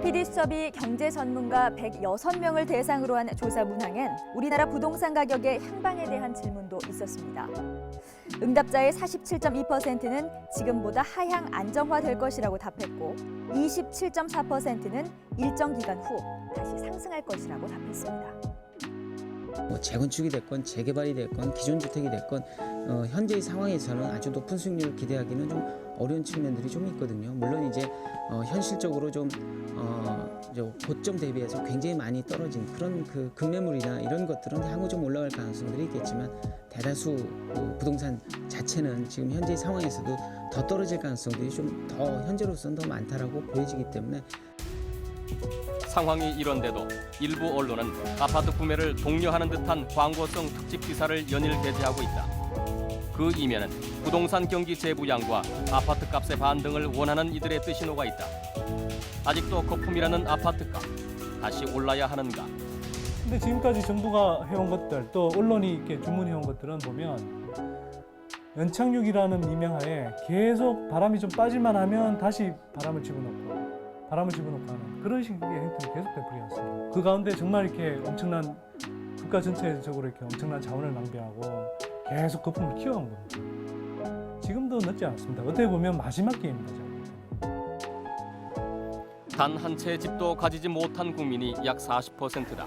PD수첩이 경제 전문가 106명을 대상으로 한 조사 문항엔 우리나라 부동산 가격의 향방에 대한 질문도 있었습니다. 응답자의 47.2%는 지금보다 하향 안정화될 것이라고 답했고 27.4%는 일정 기간 후 다시 상승할 것이라고 답했습니다. 재건축이 됐건 재개발이 됐건 기존 주택이 됐건 현재의 상황에서는 아주 높은 수익률을 기대하기는 좀 어려운 측면들이 좀 있거든요. 물론 이제 현실적으로 좀 고점 대비해서 굉장히 많이 떨어진 그런 그 급매물이나 이런 것들은 향후 좀 올라갈 가능성들이 있겠지만 대다수 부동산 자체는 지금 현재 상황에서도 더 떨어질 가능성들이 좀 더 현재로서는 더 많다라고 보여지기 때문에. 상황이 이런데도 일부 언론은 아파트 구매를 독려하는 듯한 광고성 특집 기사를 연일 게재하고 있다. 그 이면은 부동산 경기 재부양과 아파트 값의 반등을 원하는 이들의 뜻이 녹아 있다. 아직도 거품이라는 아파트값, 다시 올라야 하는가? 근데 지금까지 정부가 해온 것들, 또 언론이 이렇게 주문해온 것들은 보면 연착륙이라는 미명하에 계속 바람이 좀 빠질만 하면 다시 바람을 집어넣고 하는 그런 식의 행태가 계속 되풀이 왔습니다. 그 가운데 정말 이렇게 엄청난 국가 전체적으로 이렇게 엄청난 자원을 낭비하고 계속 거품을 키워온 겁니다. 지금도 늦지 않습니다. 어떻게 보면 마지막 기회입니다. 단 한 채의 집도 가지지 못한 국민이 약 40%다.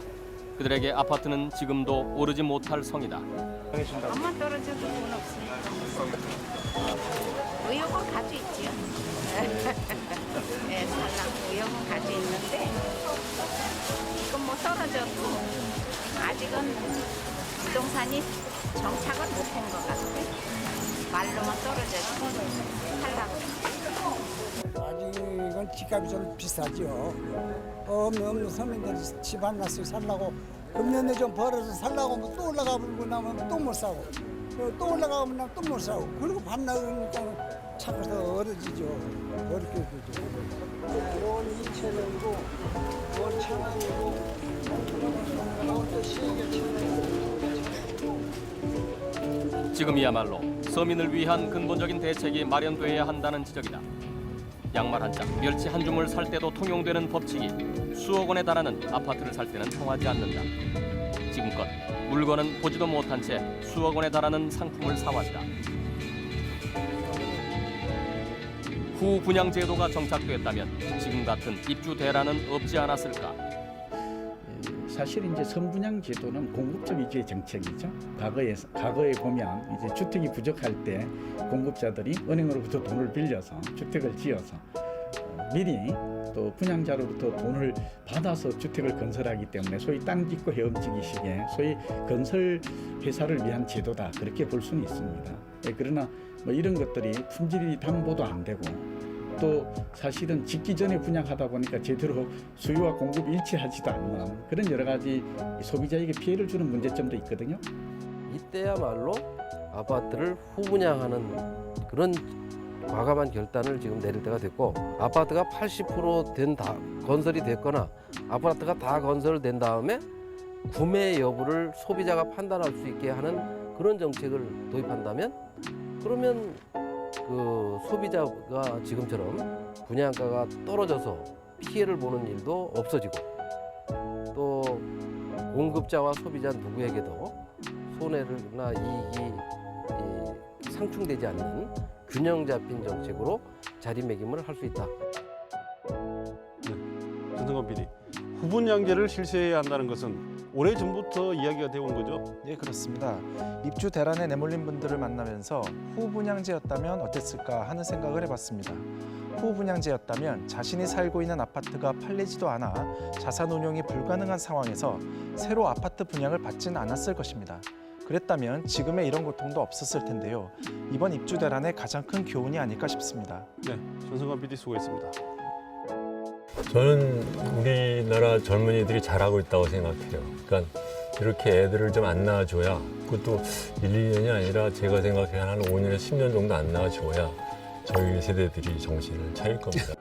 그들에게 아파트는 지금도 오르지 못할 성이다. 엄마 떨어져도 돈 없으니까 의욕은 가지고 있지요. 네, 살라고 의욕은 가지고 있는데 이건 뭐 떨어져도 아직은 부동산이 정착을 못한 것 같아. 말로만 떨어져도 살라고. 아직은 집값이 좀 비싸죠. 없는 서민들이 집 하나씩 살라고 금년에 좀 벌어서 살라고 하면 또 올라가 버리고 나면 또 못 사고 또 올라가면 나면 또 못 사고 그리고 반나그니까 차가서 어려지죠. 어렵게 되죠. 원 2천원이고 원 1,000원이고 원또 1,000원. 지금이야말로 서민을 위한 근본적인 대책이 마련돼야 한다는 지적이다. 양말 한 짝, 멸치 한 줌을 살 때도 통용되는 법칙이 수억 원에 달하는 아파트를 살 때는 통하지 않는다. 지금껏 물건은 보지도 못한 채 수억 원에 달하는 상품을 사왔다. 후분양 제도가 정착됐다면 지금 같은 입주 대란은 없지 않았을까? 사실 이제 선분양 제도는 공급적 위주의 정책이죠. 과거에 보면 이제 주택이 부족할 때 공급자들이 은행으로부터 돈을 빌려서 주택을 지어서 미리 또 분양자로부터 돈을 받아서 주택을 건설하기 때문에 소위 땅 짓고 헤엄치기식의 소위 건설 회사를 위한 제도다 그렇게 볼 수는 있습니다. 그러나 뭐 이런 것들이 품질이 담보도 안 되고 또 사실은 짓기 전에 분양하다 보니까 제대로 수요와 공급이 일치하지도 않는 그런 여러 가지 소비자에게 피해를 주는 문제점도 있거든요. 이때야말로 아파트를 후분양하는 그런 과감한 결단을 지금 내릴 때가 됐고 아파트가 80% 건설이 됐거나 아파트가 다 건설된 다음에 구매 여부를 소비자가 판단할 수 있게 하는 그런 정책을 도입한다면 그러면 그 소비자가 지금처럼 분양가가 떨어져서 피해를 보는 일도 없어지고 또 공급자와 소비자 누구에게도 손해나 이익이 상충되지 않는 균형 잡힌 정책으로 자리매김을 할 수 있다. 네, 전승건 PD. 후분양제를 실시해야 한다는 것은 오래전부터 이야기가 되어 온 거죠? 네, 그렇습니다. 입주 대란에 내몰린 분들을 만나면서 후분양제였다면 어땠을까 하는 생각을 해봤습니다. 후분양제였다면 자신이 살고 있는 아파트가 팔리지도 않아 자산 운용이 불가능한 상황에서 새로 아파트 분양을 받지는 않았을 것입니다. 그랬다면 지금의 이런 고통도 없었을 텐데요. 이번 입주 대란의 가장 큰 교훈이 아닐까 싶습니다. 네, 전승건 PD 수고했습니다. 저는 우리나라 젊은이들이 잘하고 있다고 생각해요. 그러니까 이렇게 애들을 좀 안 낳아줘야 그것도 1, 2년이 아니라 제가 생각해 한 5년에서 10년 정도 안 낳아줘야 저희 세대들이 정신을 차릴 겁니다.